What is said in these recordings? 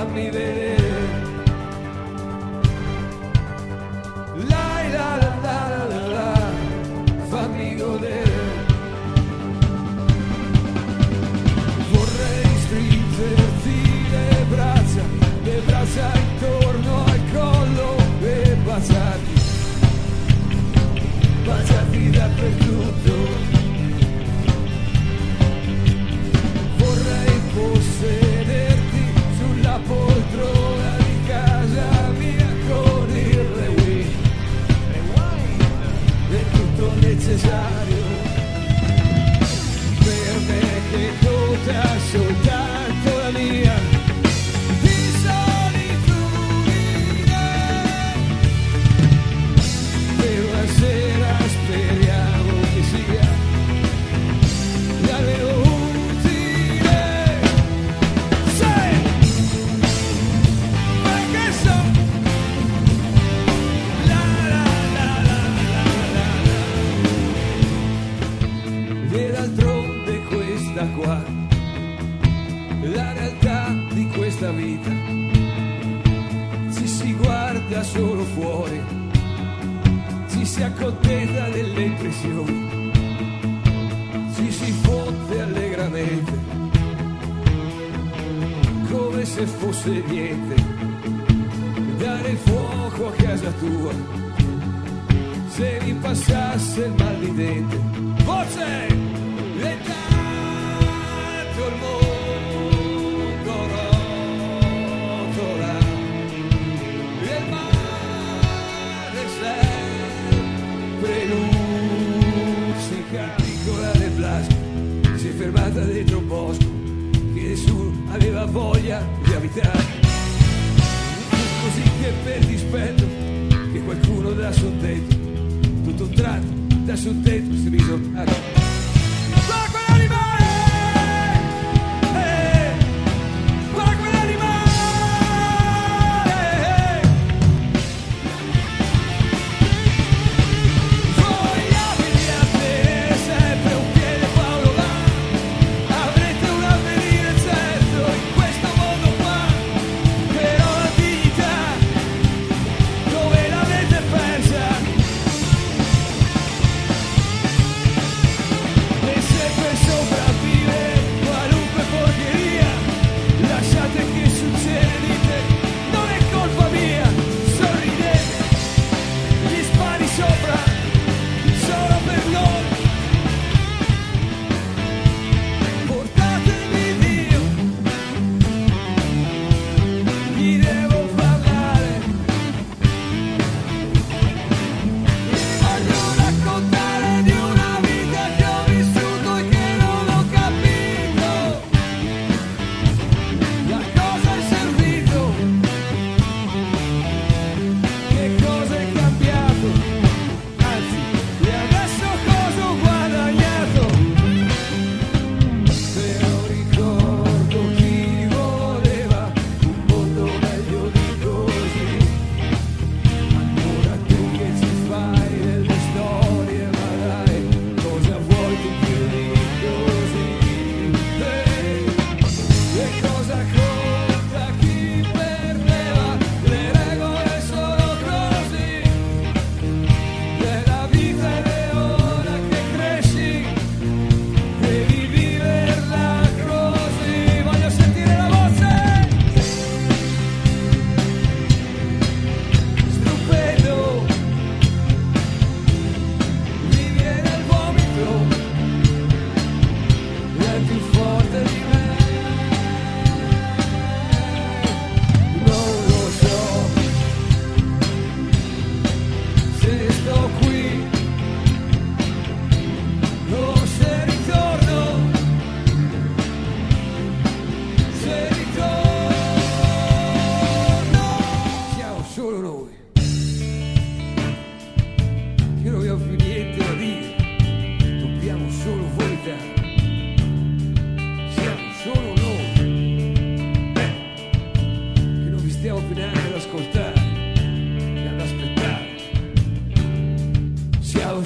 fammi vedere. La la la la la la, fammi godere. Vorrei stringerti le braccia intorno al collo e baciarti dappertutto. Vorrei possederti sulla poltrona di casa mia con il rewind e tutto necessario per me che conta soltanto la mia di solitudine. Per una sera speriamo che sia almeno qua, la realtà di questa vita, ci si guarda solo fuori, ci si accontenta delle impressioni, ci si fotte allegramente, come se fosse niente, dare il fuoco a casa tua, se mi passasse il mal di dente, voce! Il mondo rotola e il mare sempre luccica. Piccola nel blasco si è fermata dentro un bosco che nessuno aveva voglia di abitare. Così che per dispetto che qualcuno da sottetto, tutto un tratto da sottetto si mise a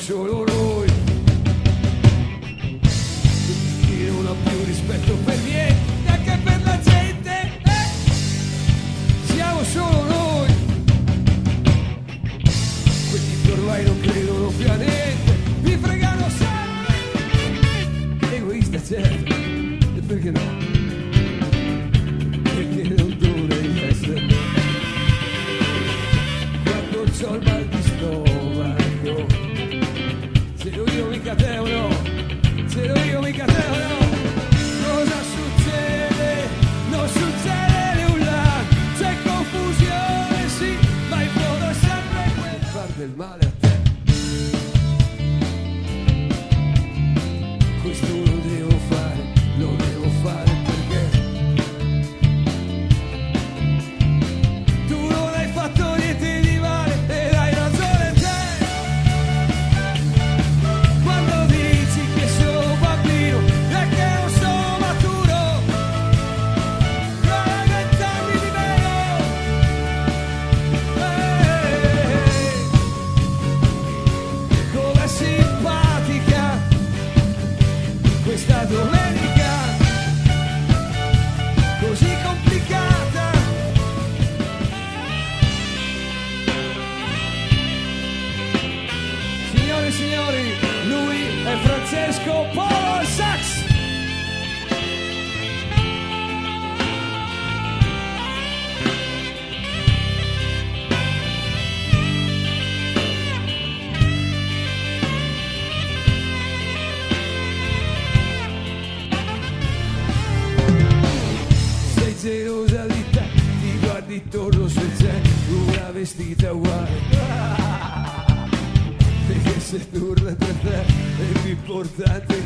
solo noi. Io non ho più rispetto per niente, neanche per la gente. certo, e perché no? Perché non dovrei essere quando c'ho il mal di stomaco, se lo io mica te o no, se lo io mica te o no, cosa succede? Non succede nulla, c'è confusione sì, ma in fondo è sempre quel far del male a te. Questo lo devo fare perché tu non hai fatto niente di male e hai ragione te. Quando dici che sono bambino e che non sono maturo, non hai 20 anni di meno. Com'è simpatica questa domenica così complicata. Signore e signori, lui è Francesco Polo al sax. Gelosa di te, ti guardi intorno se c'è una vestita uguale, perché se tu urla per te è più importante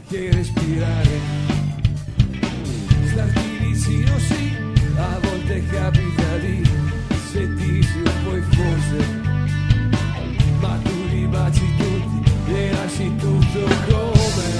che respirare. Starti vicino sì, a volte capita di sentirsi un po' in forse, ma tu li baci tutti e lasci tutto come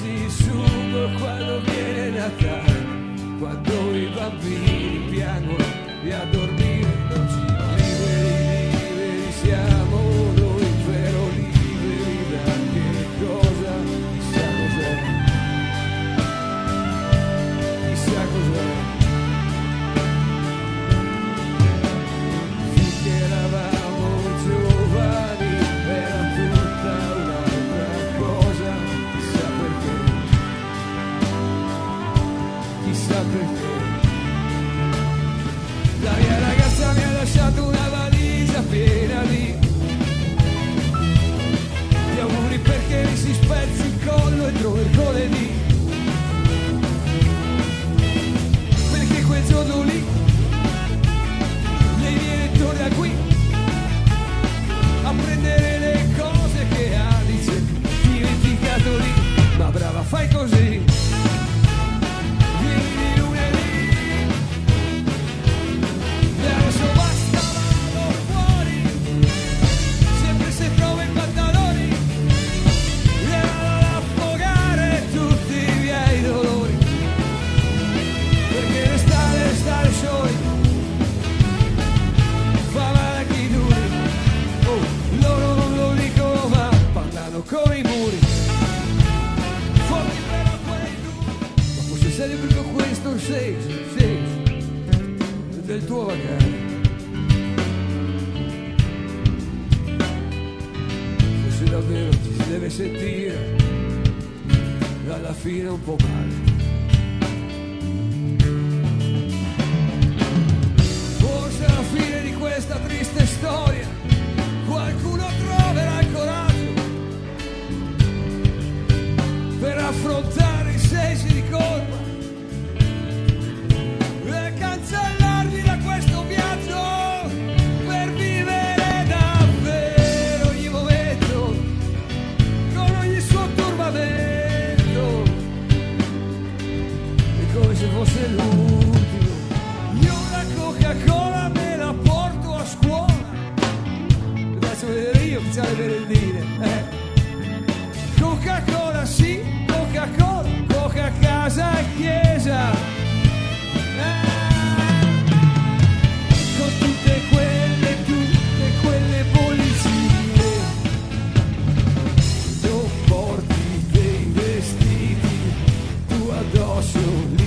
il sugo quando viene Natale, quando i bambini piangono e a dormire non ci liberi siamo noi, però liberi da che cosa? Chissà cos'è, chissà cos'è. Finché eravamo giovani era tutta un'altra cosa. Chissà perché la mia ragazza mi ha lasciato una valigia piena di auguri perché mi si spezzi il collo entro mercoledì, perché quel giorno lì lei viene torna qui a prendere le cose che ha, dice dimenticato lì, ma brava fai così. Con i muri forti però quei duri, ma forse sei proprio questo il senso del tuo vagare, forse davvero ci si deve sentire alla fine un po' male, forse alla fine di questa triste storia qualcuno troverà il coraggio per affrontare i sensi di colpa e cancellarli da questo viaggio, per vivere davvero ogni momento con ogni suo turbamento, è come se fosse l'ultimo. Io la Coca-Cola me la porto a scuola, vi faccio vedere io che c'ha le merendine, Coca-Cola sì, Coca-Cola, Coca-Cola soli.